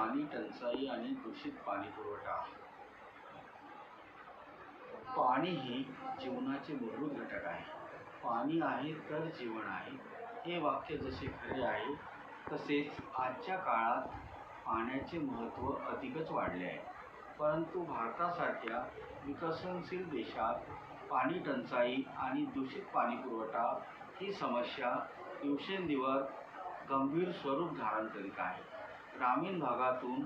पाणी टंचाई आणि दूषित पाणी पुरवठा. पाणी हे जीवनाचे मूलभूत घटक आहे. पाणी आहे तर जीवन आहे, हे वाक्य जसे खरे आहे तसेच आजच्या काळात पाण्याचे महत्त्व अधिकच वाढले आहे. परंतु भारतासारख्या विकसनशील देशात पाणी टंचाई आणि दूषित पाणी पुरवठा ही समस्या दिवसेंदिवस गंभीर स्वरूप धारण करीत आहे. ग्रामीण भागातून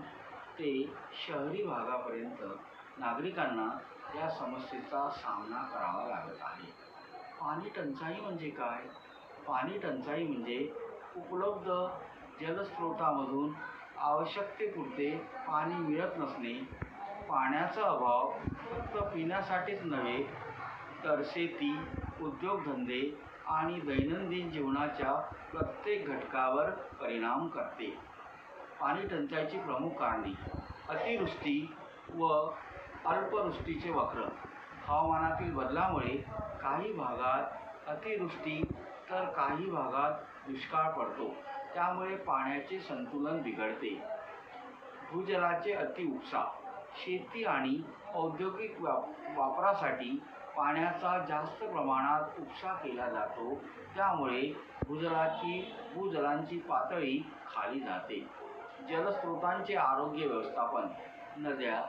ते शहरी भागापर्यंत नागरिकांना या समस्येचा सामना करावा लागत आहे. पाणी टंचाई म्हणजे काय? पाणी टंचाई म्हणजे उपलब्ध जलस्रोतामधून आवश्यकतेपुरते पाणी मिळत नसणे. पाण्याचा अभाव फक्त पिण्यासाठीच नव्हे तर शेती, उद्योगधंदे आणि दैनंदिन जीवनाच्या प्रत्येक घटकावर परिणाम करते. पाणी टंचाईची प्रमुख कारणे: अतिवृष्टी व अल्पवृष्टीचे वक्र. हवामानातील बदलामुळे काही भागात अतिवृष्टी तर काही भागात दुष्काळ पडतो, त्यामुळे पाण्याचे संतुलन बिघडते. भूजलाचे अतिउपसा. शेती आणि औद्योगिक वापरासाठी पाण्याचा जास्त प्रमाणात उपसा केला जातो, त्यामुळे भूजलांची पातळी खाली जाते. जलस्रोतांचे आरोग्य व्यवस्थापन. नद्या,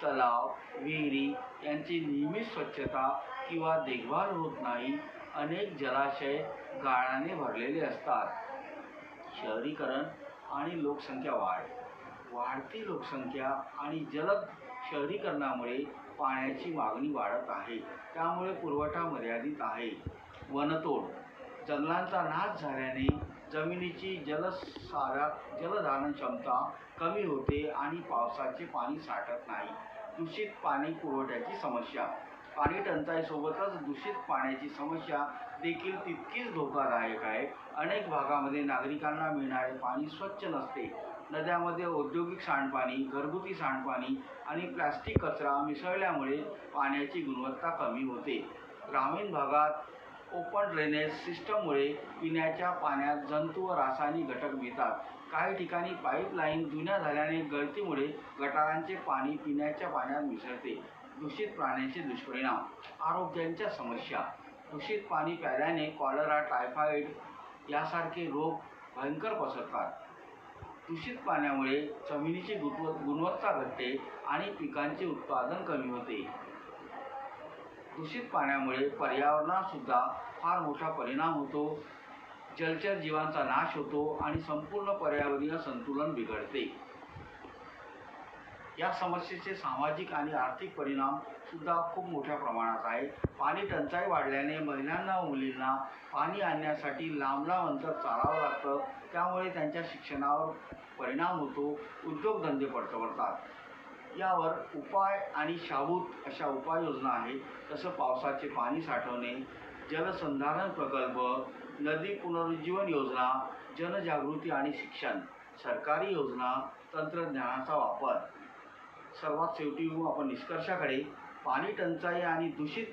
तलाव, विहिरी यांची नियमित स्वच्छता किंवा देखभाल होत नाही. अनेक जलाशय गाळाने भरलेले असतात. शहरीकरण आणि लोकसंख्या वाढ. वाढती लोकसंख्या आणि जलद शहरीकरणामुळे पाण्याची मागणी वाढत आहे, त्यामुळे पुरवठा मर्यादित आहे. वनतोड. जंगलांचा नाश झाल्याने जमिनीची जलधारण क्षमता कमी होते आणि पावसाचे पाणी साठत नाही. दूषित पाणी पुरवठ्याची समस्या. पाणी टंचाईसोबतच दूषित पाण्याची समस्या देखील तितकीच धोकादायक आहे. अनेक भागामध्ये नागरिकांना मिळणारे पाणी स्वच्छ नसते. नद्यांमध्ये औद्योगिक सांडपाणी, घरगुती सांडपाणी आणि प्लास्टिक कचरा मिसळल्यामुळे पाण्याची गुणवत्ता कमी होते. ग्रामीण भागात ओपन ड्रेनेज सिस्टममुळे पिण्याच्या पाण्यात जंतू व रासायनिक घटक मिळतात. काही ठिकाणी पाईपलाईन जुन्या झाल्याने गळतीमुळे गटारांचे पाणी पिण्याच्या पाण्यात मिसळते. दूषित पाण्याचे दुष्परिणाम. आरोग्याच्या समस्या. दूषित पाणी प्यायल्याने कॉलरा, टायफॉइड यासारखे रोग भयंकर पसरतात. दूषित पाण्यामुळे जमिनीची गुणवत्ता घटते आणि पिकांचे उत्पादन कमी होते. दूषित पाण्यामुळे पर्यावरणासुद्धा फार मोठा परिणाम होतो. जलचर जीवांचा नाश होतो आणि संपूर्ण पर्यावरणीय संतुलन बिघडते. या समस्येचे सामाजिक आणि आर्थिक परिणाम सुद्धा खूप मोठ्या प्रमाणात आहे. पाणी टंचाई वाढल्याने महिलांना व मुलींना पाणी आणण्यासाठी लांब लांब अंतर चालावं लागतं, त्यामुळे त्यांच्या शिक्षणावर परिणाम होतो. उद्योगधंदे पडतात. यावर उपाय आणि शाबूत अशा उपाययोजना आहेत. जसं पावसाचे पाणी साठवणे, जलसंधारण प्रकल्प, नदी पुनरुज्जीवन योजना, जनजागृती आणि शिक्षण, सरकारी योजना, तंत्रज्ञानाचा वापर. सर्वात शेवटी येऊ आपण निष्कर्षाकडे. पाणी टंचाई आणि दूषित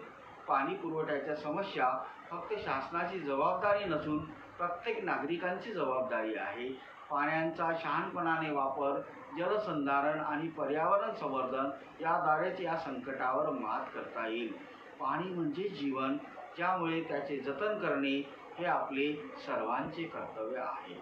पाणी पुरवठ्याच्या समस्या फक्त शासनाची जबाबदारी नसून प्रत्येक नागरिकांची जबाबदारी आहे. पाण्याचा शहाणपणाने वापर, जलसंधारण आणि पर्यावरण संवर्धन याद्वारेच या संकटावर मात करता येईल. पाणी म्हणजे जीवन, ज्यामुळे त्याचे जतन करणे हे आपले सर्वांचे कर्तव्य आहे.